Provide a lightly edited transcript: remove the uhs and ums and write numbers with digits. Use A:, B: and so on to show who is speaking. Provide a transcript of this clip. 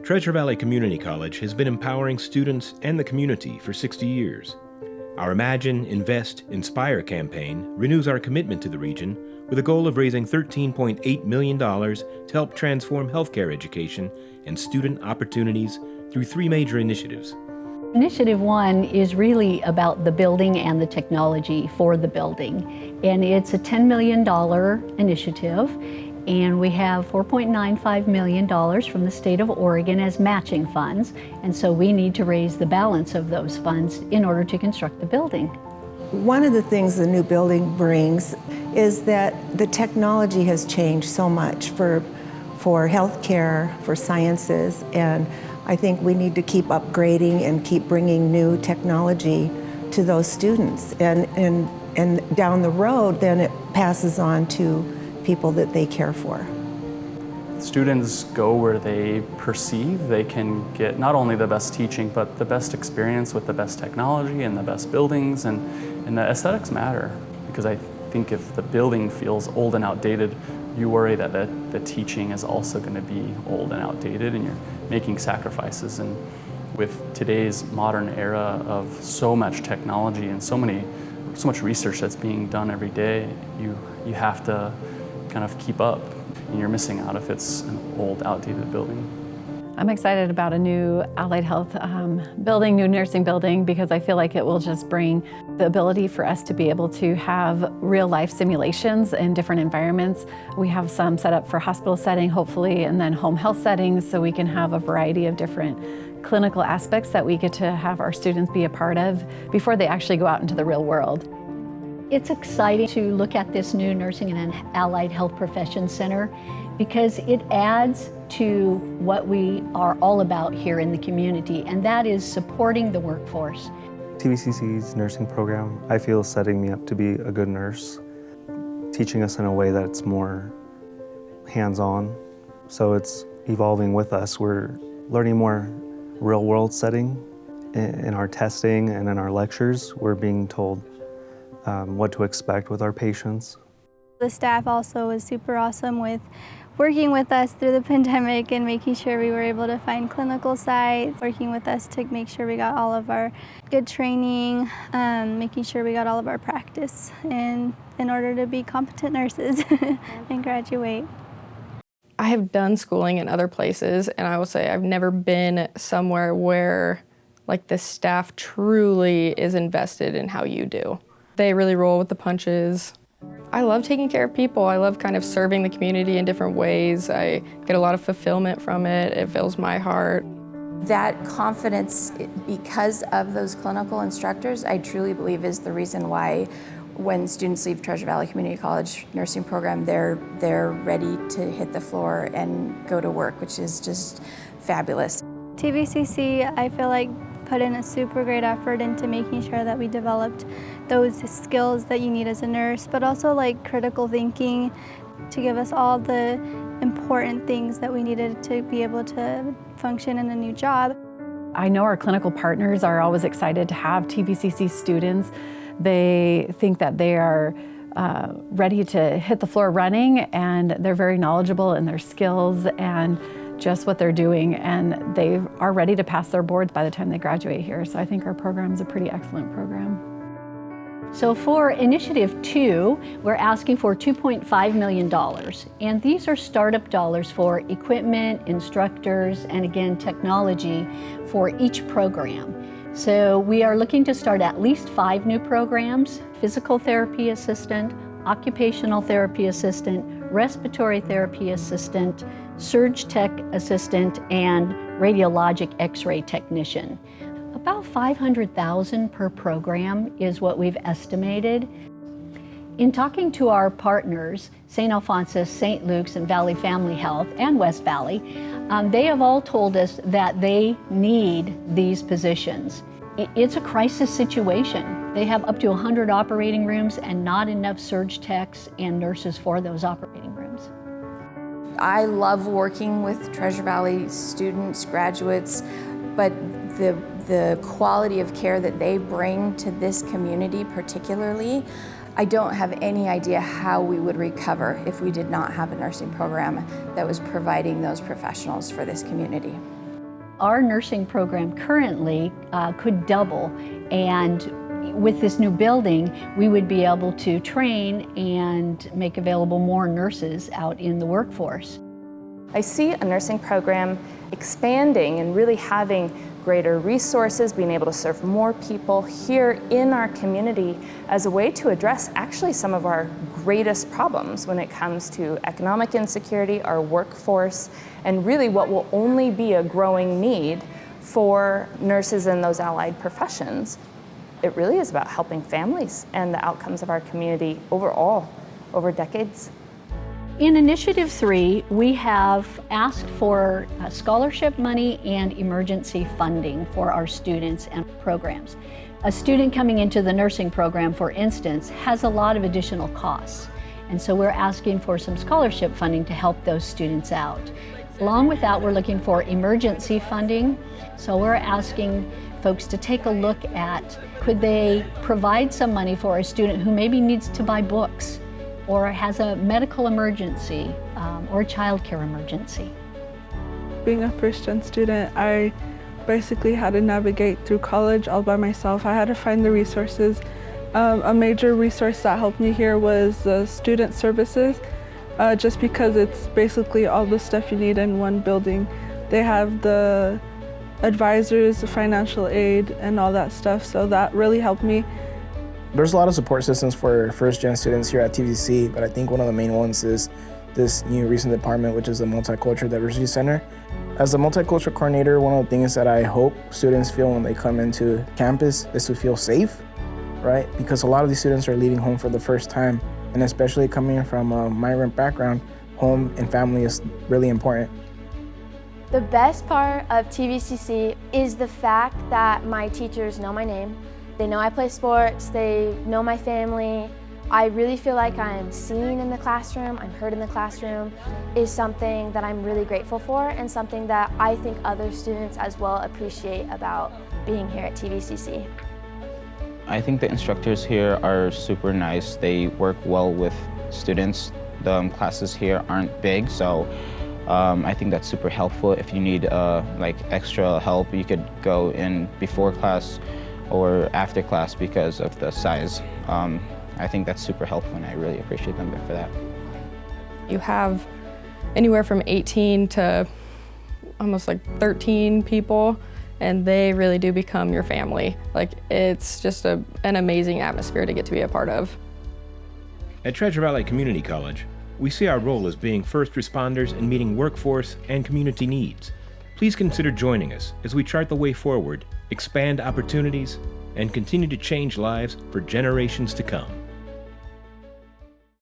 A: Treasure Valley Community College has been empowering students and the community for 60 years. Our Imagine, Invest, Inspire campaign renews our commitment to the region with a goal of raising $13.8 million to help transform healthcare education and student opportunities through three major initiatives.
B: Initiative 1 is really about the building and the technology for the building. And it's a $10 million initiative. And we have $4.95 million from the state of Oregon as matching funds. And so we need to raise the balance of those funds in order to construct the building.
C: One of the things the new building brings is that the technology has changed so much for healthcare, for sciences, and I think we need to keep upgrading and keep bringing new technology to those students. And down the road, then it passes on to people that they care for.
D: Students go where they perceive they can get not only the best teaching, but the best experience with the best technology and the best buildings, and the aesthetics matter. Because I think if the building feels old and outdated, you worry that the teaching is also going to be old and outdated, and you're making sacrifices. And with today's modern era of so much technology and so much research that's being done every day, you have to kind of keep up, and you're missing out if it's an old, outdated building.
E: I'm excited about a new allied health building, new nursing building, because I feel like it will just bring the ability for us to be able to have real life simulations in different environments. We have some set up for hospital setting, hopefully, and then home health settings, so we can have a variety of different clinical aspects that we get to have our students be a part of before they actually go out into the real world.
B: It's exciting to look at this new Nursing and Allied Health Professions Center because it adds to what we are all about here in the community, and that is supporting the workforce.
F: TVCC's nursing program, I feel, is setting me up to be a good nurse, teaching us in a way that's more hands-on. So it's evolving with us. We're learning more real-world setting in our testing and in our lectures. We're being told what to expect with our patients.
G: The staff also was super awesome with working with us through the pandemic and making sure we were able to find clinical sites, working with us to make sure we got all of our good training, making sure we got all of our practice in order to be competent nurses and graduate.
H: I have done schooling in other places, and I will say I've never been somewhere where like the staff truly is invested in how you do. They really roll with the punches. I love taking care of people. I love kind of serving the community in different ways. I get a lot of fulfillment from it. It fills my heart.
I: That confidence, because of those clinical instructors, I truly believe is the reason why when students leave Treasure Valley Community College nursing program, they're ready to hit the floor and go to work, which is just fabulous.
G: TVCC, I feel like, put in a super great effort into making sure that we developed those skills that you need as a nurse, but also like critical thinking to give us all the important things that we needed to be able to function in a new job.
E: I know our clinical partners are always excited to have TVCC students. They think that they are ready to hit the floor running, and they're very knowledgeable in their skills and just what they're doing, and they are ready to pass their boards by the time they graduate here. So I think our program is a pretty excellent program.
B: So for Initiative 2, we're asking for $2.5 million. And these are startup dollars for equipment, instructors, and again, technology for each program. So we are looking to start at least 5 new programs: physical therapy assistant, occupational therapy assistant, respiratory therapy assistant, surge tech assistant, and radiologic x-ray technician. About $500,000 per program is what we've estimated. In talking to our partners, St. Alphonsus, St. Luke's, and Valley Family Health, and West Valley, they have all told us that they need these positions. It's a crisis situation. They have up to 100 operating rooms and not enough surge techs and nurses for those operating rooms.
I: I love working with Treasure Valley students, graduates, but the quality of care that they bring to this community particularly, I don't have any idea how we would recover if we did not have a nursing program that was providing those professionals for this community.
B: Our nursing program currently could double, and with this new building, we would be able to train and make available more nurses out in the workforce.
J: I see a nursing program expanding and really having greater resources, being able to serve more people here in our community as a way to address actually some of our greatest problems when it comes to economic insecurity, our workforce, and really what will only be a growing need for nurses in those allied professions. It really is about helping families and the outcomes of our community overall, over decades.
B: In Initiative 3, we have asked for scholarship money and emergency funding for our students and programs. A student coming into the nursing program, for instance, has a lot of additional costs. And so we're asking for some scholarship funding to help those students out. Along with that, we're looking for emergency funding. So we're asking folks to take a look at, could they provide some money for a student who maybe needs to buy books, or has a medical emergency, or a childcare emergency.
K: Being a first-gen student, I basically had to navigate through college all by myself. I had to find the resources. A major resource that helped me here was student services, just because it's basically all the stuff you need in one building. They have the advisors, the financial aid, and all that stuff, so that really helped me.
L: There's a lot of support systems for first-gen students here at TVCC, but I think one of the main ones is this new recent department, which is the Multicultural Diversity Center. As a multicultural coordinator, one of the things that I hope students feel when they come into campus is to feel safe, right? Because a lot of these students are leaving home for the first time, and especially coming from a migrant background, home and family is really important.
M: The best part of TVCC is the fact that my teachers know my name. They know I play sports, they know my family. I really feel like I'm seen in the classroom, I'm heard in the classroom, is something that I'm really grateful for and something that I think other students as well appreciate about being here at TVCC.
N: I think the instructors here are super nice. They work well with students. The classes here aren't big, so I think that's super helpful. If you need like extra help, you could go in before class or after class because of the size. I think that's super helpful, and I really appreciate them for that.
H: You have anywhere from 18 to almost like 13 people, and they really do become your family. Like, it's just an amazing atmosphere to get to be a part of.
A: At Treasure Valley Community College, we see our role as being first responders and meeting workforce and community needs. Please consider joining us as we chart the way forward, expand opportunities, and continue to change lives for generations to come.